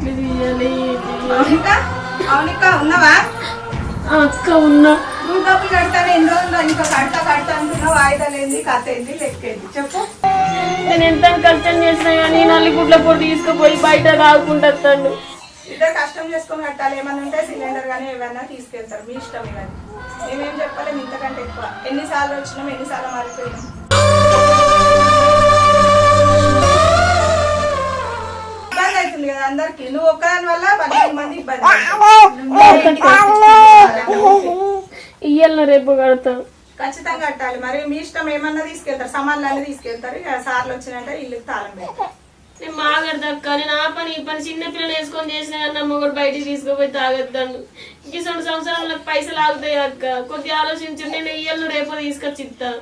ఎట్లా తీయాలి? అవునిక ఉన్నావా? అక్క ఉన్నా. నువ్వు డబ్బులు కడతాను ఎన్ని రోజులు ఇంకా కడతా అంటున్నావు. వాయిదాలు ఏంది, కథ ఏంది, లెక్క ఏంది చెప్పు. నేను ఎంత కష్టం చేసినా కానీ నల్లిగుడ్ల పొడి తీసుకుపోయి బయట తాగుకుంటాను. ఇద్దరు కష్టం చేసుకొని కట్టాలి. ఏమన్నా ఉంటే సిలిండర్ కానీ ఏమన్నా తీసుకెళ్తారు, మీ ఇష్టం. కానీ మేమేం చెప్పలేము ఇంతకంటే ఎక్కువ. ఎన్నిసార్లు వచ్చినాం, ఎన్నిసార్లు మారిపోయినాం. ఇబ్బంది అవుతుంది కదా అందరికి. నువ్వు ఒక్కదాని వల్ల 10 మంది ఇబ్బంది. ఇయ్యాల రేపు కడతాను. ఖచ్చితంగా కట్టాలి. మరి మీ ఇష్టం. ఏమన్నా తీసుకెళ్తారు, సామాన్లు అన్నీ తీసుకెళ్తారు. ఇక సార్లు వచ్చినట్టే ఇల్లుకి తాళం పెడతారు. నేను మాగడదక్క. నేను ఆ పని ఈ పని చిన్న పిల్లలు వేసుకొని చేసిన కానీ మొగడు బయటికి తీసుకుపోయి తాగొద్దాను. ఇంక 2 సంవత్సరాలు నాకు పైసలు ఆగుతాయి అక్క. కొద్దిగా ఆలోచించు. నేను ఇయ్యాలను రేపు తీసుకొచ్చి ఇస్తాను.